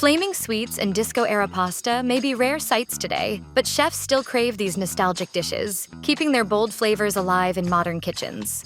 Flaming sweets and disco-era pasta may be rare sights today, but chefs still crave these nostalgic dishes, keeping their bold flavors alive in modern kitchens.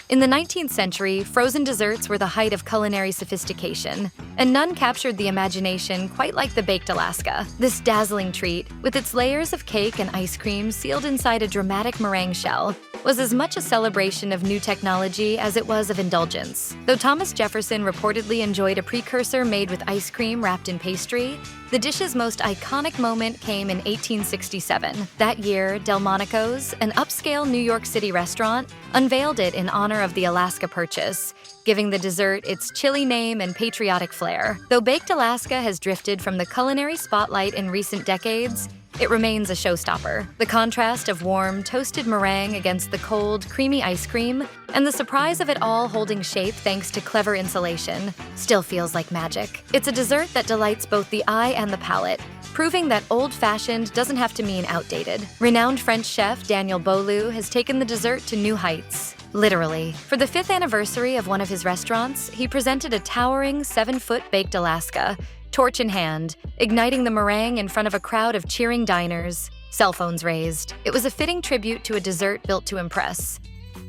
In the 19th century, frozen desserts were the height of culinary sophistication, and none captured the imagination quite like the baked Alaska. This dazzling treat, with its layers of cake and ice cream sealed inside a dramatic meringue shell, was as much a celebration of new technology as it was of indulgence. Though Thomas Jefferson reportedly enjoyed a precursor made with ice cream wrapped in pastry, the dish's most iconic moment came in 1867. That year, Delmonico's, an upscale New York City restaurant, unveiled it in honor of the Alaska Purchase, giving the dessert its chilly name and patriotic flair. Though baked Alaska has drifted from the culinary spotlight in recent decades, it remains a showstopper. The contrast of warm, toasted meringue against the cold, creamy ice cream, and the surprise of it all holding shape thanks to clever insulation, still feels like magic. It's a dessert that delights both the eye and the palate, proving that old-fashioned doesn't have to mean outdated. Renowned French chef Daniel Boulud has taken the dessert to new heights. Literally. For the 5th anniversary of one of his restaurants, he presented a towering 7-foot baked Alaska, torch in hand, igniting the meringue in front of a crowd of cheering diners, cell phones raised. It was a fitting tribute to a dessert built to impress.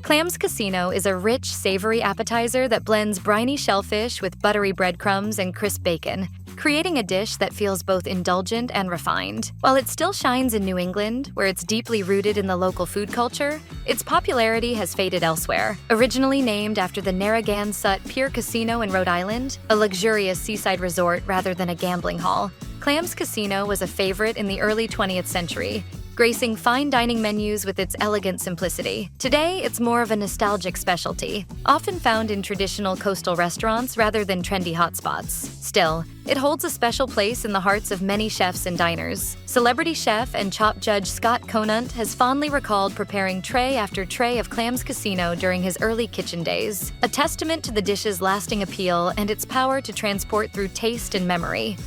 Clams Casino is a rich, savory appetizer that blends briny shellfish with buttery breadcrumbs and crisp bacon, creating a dish that feels both indulgent and refined. While it still shines in New England, where it's deeply rooted in the local food culture, its popularity has faded elsewhere. Originally named after the Narragansett Pier Casino in Rhode Island, a luxurious seaside resort rather than a gambling hall, Clams Casino was a favorite in the early 20th century, gracing fine dining menus with its elegant simplicity. Today, it's more of a nostalgic specialty, often found in traditional coastal restaurants rather than trendy hotspots. Still, it holds a special place in the hearts of many chefs and diners. Celebrity chef and chop judge Scott Conant has fondly recalled preparing tray after tray of Clams Casino during his early kitchen days, a testament to the dish's lasting appeal and its power to transport through taste and memory.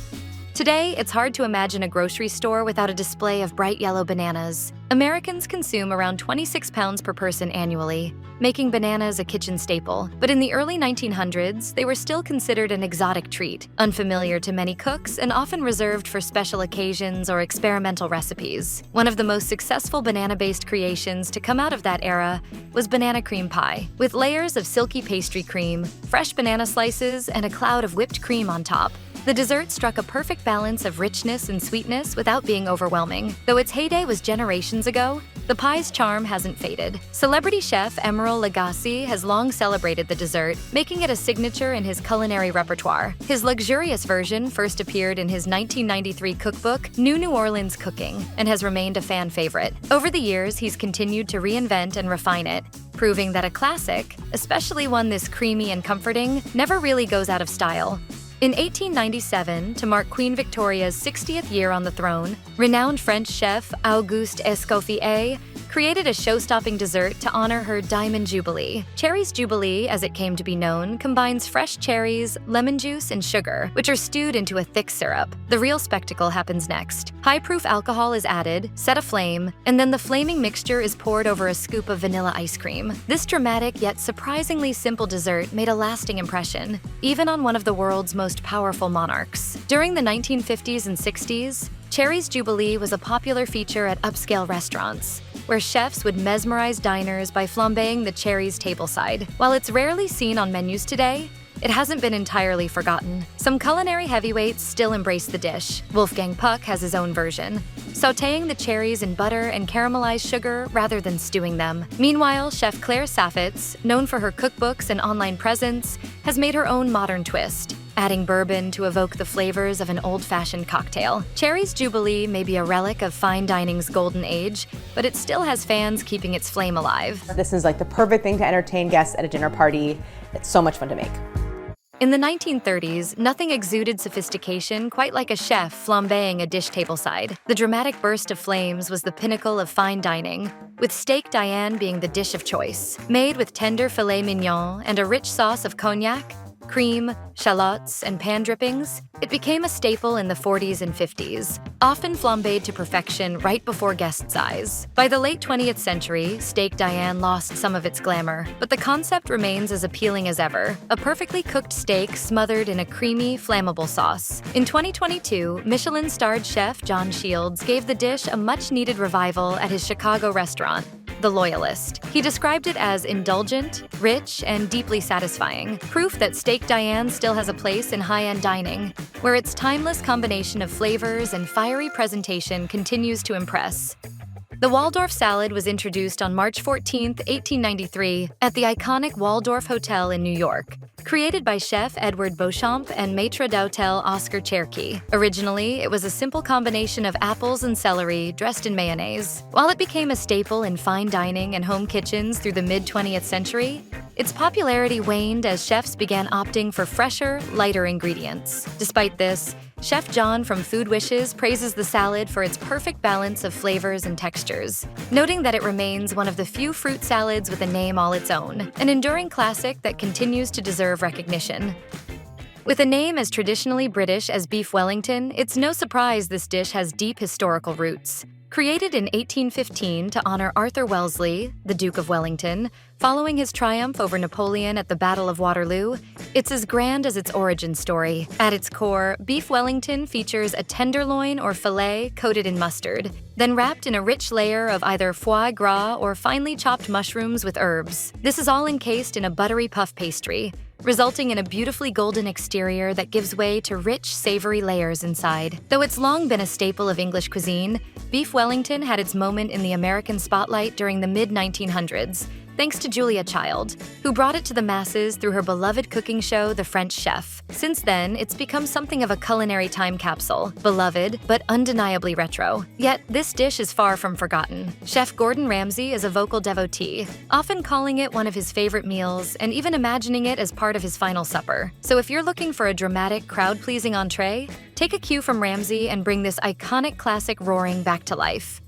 Today, it's hard to imagine a grocery store without a display of bright yellow bananas. Americans consume around 26 pounds per person annually, making bananas a kitchen staple. But in the early 1900s, they were still considered an exotic treat, unfamiliar to many cooks and often reserved for special occasions or experimental recipes. One of the most successful banana-based creations to come out of that era was banana cream pie, with layers of silky pastry cream, fresh banana slices, and a cloud of whipped cream on top. The dessert struck a perfect balance of richness and sweetness without being overwhelming. Though its heyday was generations ago, the pie's charm hasn't faded. Celebrity chef Emeril Lagasse has long celebrated the dessert, making it a signature in his culinary repertoire. His luxurious version first appeared in his 1993 cookbook, New Orleans Cooking, and has remained a fan favorite. Over the years, he's continued to reinvent and refine it, proving that a classic, especially one this creamy and comforting, never really goes out of style. In 1897, to mark Queen Victoria's 60th year on the throne, renowned French chef Auguste Escoffier created a show-stopping dessert to honor her Diamond Jubilee. Cherries Jubilee, as it came to be known, combines fresh cherries, lemon juice, and sugar, which are stewed into a thick syrup. The real spectacle happens next. High-proof alcohol is added, set aflame, and then the flaming mixture is poured over a scoop of vanilla ice cream. This dramatic yet surprisingly simple dessert made a lasting impression, even on one of the world's most powerful monarchs. During the 1950s and 60s, Cherries Jubilee was a popular feature at upscale restaurants, where chefs would mesmerize diners by flambeing the cherries tableside. While it's rarely seen on menus today, it hasn't been entirely forgotten. Some culinary heavyweights still embrace the dish. Wolfgang Puck has his own version, sautéing the cherries in butter and caramelized sugar rather than stewing them. Meanwhile, chef Claire Saffitz, known for her cookbooks and online presence, has made her own modern twist, adding bourbon to evoke the flavors of an old-fashioned cocktail. Cherries Jubilee may be a relic of fine dining's golden age, but it still has fans keeping its flame alive. This is like the perfect thing to entertain guests at a dinner party. It's so much fun to make. In the 1930s, nothing exuded sophistication quite like a chef flambeing a dish tableside. The dramatic burst of flames was the pinnacle of fine dining, with steak Diane being the dish of choice. Made with tender filet mignon and a rich sauce of cognac, cream, shallots, and pan drippings, it became a staple in the 40s and 50s, often flambéed to perfection right before guests' eyes. By the late 20th century, Steak Diane lost some of its glamour, but the concept remains as appealing as ever, a perfectly cooked steak smothered in a creamy, flammable sauce. In 2022, Michelin-starred chef John Shields gave the dish a much-needed revival at his Chicago restaurant, The Loyalist. He described it as indulgent, rich, and deeply satisfying, proof that Steak Diane still has a place in high-end dining, where its timeless combination of flavors and fiery presentation continues to impress. The Waldorf Salad was introduced on March 14, 1893, at the iconic Waldorf Hotel in New York, created by chef Edward Beauchamp and maître d'hôtel Oscar Cherky. Originally, it was a simple combination of apples and celery dressed in mayonnaise. While it became a staple in fine dining and home kitchens through the mid-20th century, its popularity waned as chefs began opting for fresher, lighter ingredients. Despite this, Chef John from Food Wishes praises the salad for its perfect balance of flavors and textures, noting that it remains one of the few fruit salads with a name all its own, an enduring classic that continues to deserve recognition. With a name as traditionally British as beef Wellington, it's no surprise this dish has deep historical roots. Created in 1815 to honor Arthur Wellesley, the Duke of Wellington, following his triumph over Napoleon at the Battle of Waterloo, it's as grand as its origin story. At its core, beef Wellington features a tenderloin or fillet coated in mustard, then wrapped in a rich layer of either foie gras or finely chopped mushrooms with herbs. This is all encased in a buttery puff pastry, resulting in a beautifully golden exterior that gives way to rich, savory layers inside. Though it's long been a staple of English cuisine, beef Wellington had its moment in the American spotlight during the mid-1900s, thanks to Julia Child, who brought it to the masses through her beloved cooking show, The French Chef. Since then, it's become something of a culinary time capsule, beloved but undeniably retro. Yet, this dish is far from forgotten. Chef Gordon Ramsay is a vocal devotee, often calling it one of his favorite meals and even imagining it as part of his final supper. So if you're looking for a dramatic, crowd-pleasing entree, take a cue from Ramsay and bring this iconic classic roaring back to life.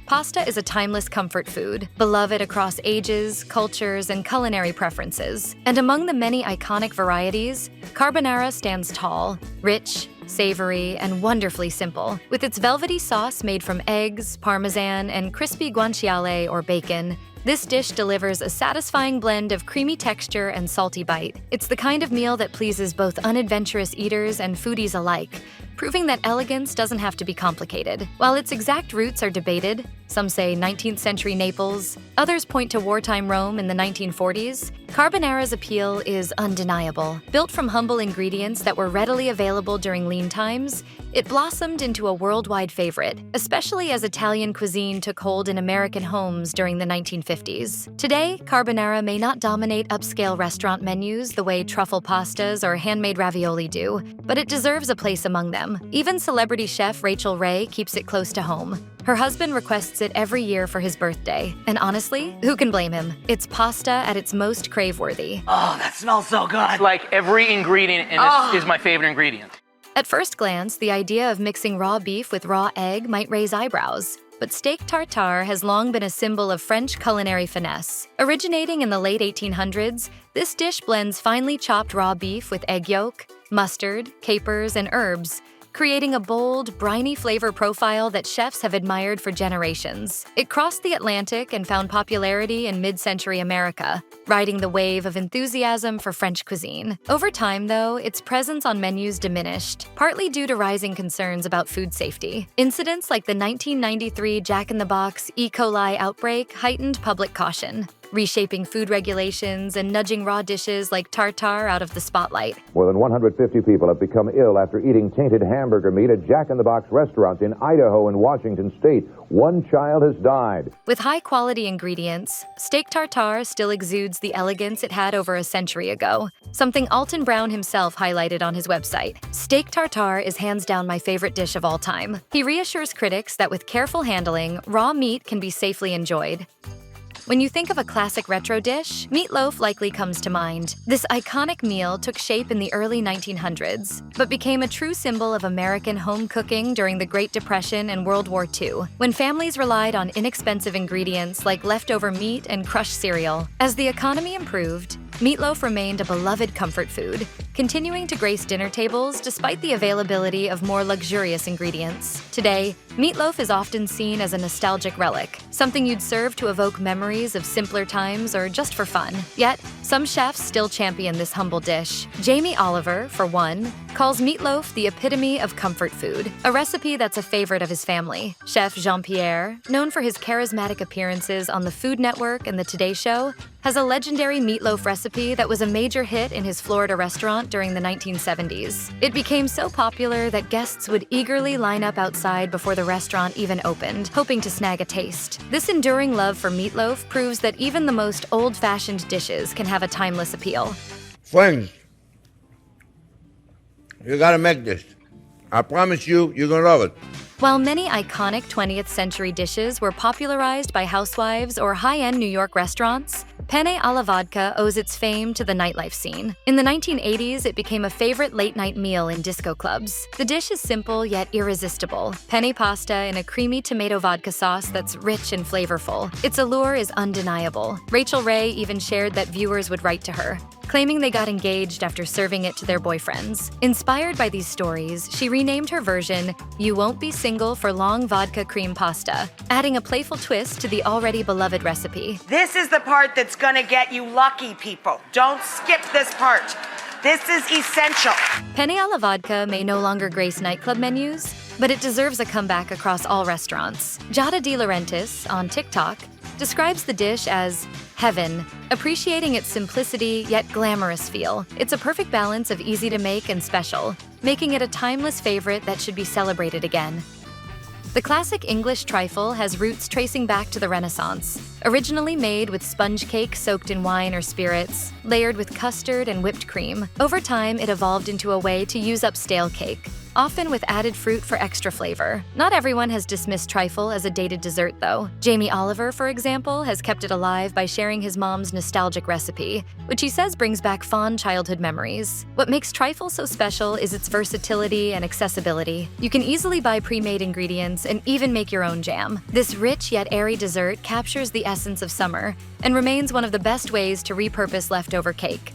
Pasta is a timeless comfort food, beloved across ages, cultures, and culinary preferences. And among the many iconic varieties, carbonara stands tall, rich, savory, and wonderfully simple. With its velvety sauce made from eggs, parmesan, and crispy guanciale or bacon, this dish delivers a satisfying blend of creamy texture and salty bite. It's the kind of meal that pleases both unadventurous eaters and foodies alike, proving that elegance doesn't have to be complicated. While its exact roots are debated, some say 19th century Naples, others point to wartime Rome in the 1940s, carbonara's appeal is undeniable. Built from humble ingredients that were readily available during lean times, it blossomed into a worldwide favorite, especially as Italian cuisine took hold in American homes during the 1950s. Today, carbonara may not dominate upscale restaurant menus the way truffle pastas or handmade ravioli do, but it deserves a place among them. Even celebrity chef Rachel Ray keeps it close to home. Her husband requests it every year for his birthday, and honestly, who can blame him? It's pasta at its most crave-worthy. Oh, that smells so good. Like every ingredient in this is my favorite ingredient. At first glance, the idea of mixing raw beef with raw egg might raise eyebrows, but steak tartare has long been a symbol of French culinary finesse. Originating in the late 1800s, this dish blends finely chopped raw beef with egg yolk, mustard, capers, and herbs, creating a bold, briny flavor profile that chefs have admired for generations. It crossed the Atlantic and found popularity in mid-century America, riding the wave of enthusiasm for French cuisine. Over time, though, its presence on menus diminished, partly due to rising concerns about food safety. Incidents like the 1993 Jack in the Box E. coli outbreak heightened public caution, reshaping food regulations and nudging raw dishes like tartare out of the spotlight. More than 150 people have become ill after eating tainted hamburger meat at Jack in the Box restaurants in Idaho and Washington state. One child has died. With high-quality ingredients, steak tartare still exudes the elegance it had over a century ago, something Alton Brown himself highlighted on his website. Steak tartare is hands down my favorite dish of all time. He reassures critics that with careful handling, raw meat can be safely enjoyed. When you think of a classic retro dish, Meatloaf likely comes to mind. This iconic meal took shape in the early 1900s, but became a true symbol of American home cooking during the Great Depression and World War II, when families relied on inexpensive ingredients like leftover meat and crushed cereal. As the economy improved, Meatloaf remained a beloved comfort food, continuing to grace dinner tables despite the availability of more luxurious ingredients. Today, meatloaf is often seen as a nostalgic relic, something you'd serve to evoke memories of simpler times or just for fun. Yet, some chefs still champion this humble dish. Jamie Oliver, for one, calls meatloaf the epitome of comfort food, a recipe that's a favorite of his family. Chef Jean-Pierre, known for his charismatic appearances on the Food Network and The Today Show, has a legendary meatloaf recipe that was a major hit in his Florida restaurant during the 1970s. It became so popular that guests would eagerly line up outside before the restaurant even opened, hoping to snag a taste. This enduring love for meatloaf proves that even the most old-fashioned dishes can have a timeless appeal. Friends, you gotta make this. I promise you, you're gonna love it. While many iconic 20th century dishes were popularized by housewives or high-end New York restaurants, Penne alla vodka owes its fame to the nightlife scene. In the 1980s, it became a favorite late-night meal in disco clubs. The dish is simple yet irresistible. Penne pasta in a creamy tomato vodka sauce that's rich and flavorful. Its allure is undeniable. Rachel Ray even shared that viewers would write to her, claiming they got engaged after serving it to their boyfriends. Inspired by these stories, she renamed her version "You Won't Be Single for Long Vodka Cream Pasta," adding a playful twist to the already beloved recipe. This is the part that's gonna get you lucky, people. Don't skip this part. This is essential. Penne alla vodka may no longer grace nightclub menus, but it deserves a comeback across all restaurants. Giada De Laurentiis, on TikTok, describes the dish as heaven, appreciating its simplicity yet glamorous feel. It's a perfect balance of easy to make and special, making it a timeless favorite that should be celebrated again. The classic English trifle has roots tracing back to the Renaissance. Originally made with sponge cake soaked in wine or spirits, layered with custard and whipped cream, over time it evolved into a way to use up stale cake, often with added fruit for extra flavor. Not everyone has dismissed trifle as a dated dessert, though. Jamie Oliver, for example, has kept it alive by sharing his mom's nostalgic recipe, which he says brings back fond childhood memories. What makes trifle so special is its versatility and accessibility. You can easily buy pre-made ingredients and even make your own jam. This rich yet airy dessert captures the essence of summer and remains one of the best ways to repurpose leftover cake.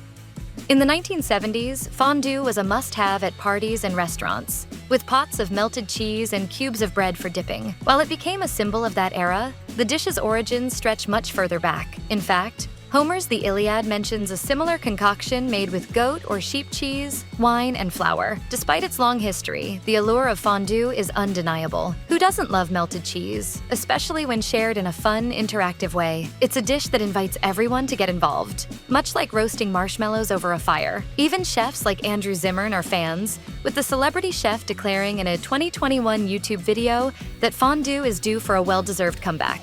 In the 1970s, fondue was a must-have at parties and restaurants, with pots of melted cheese and cubes of bread for dipping. While it became a symbol of that era, the dish's origins stretch much further back. In fact, Homer's The Iliad mentions a similar concoction made with goat or sheep cheese, wine, and flour. Despite its long history, the allure of fondue is undeniable. Who doesn't love melted cheese, especially when shared in a fun, interactive way? It's a dish that invites everyone to get involved, much like roasting marshmallows over a fire. Even chefs like Andrew Zimmern are fans, with the celebrity chef declaring in a 2021 YouTube video that fondue is due for a well-deserved comeback.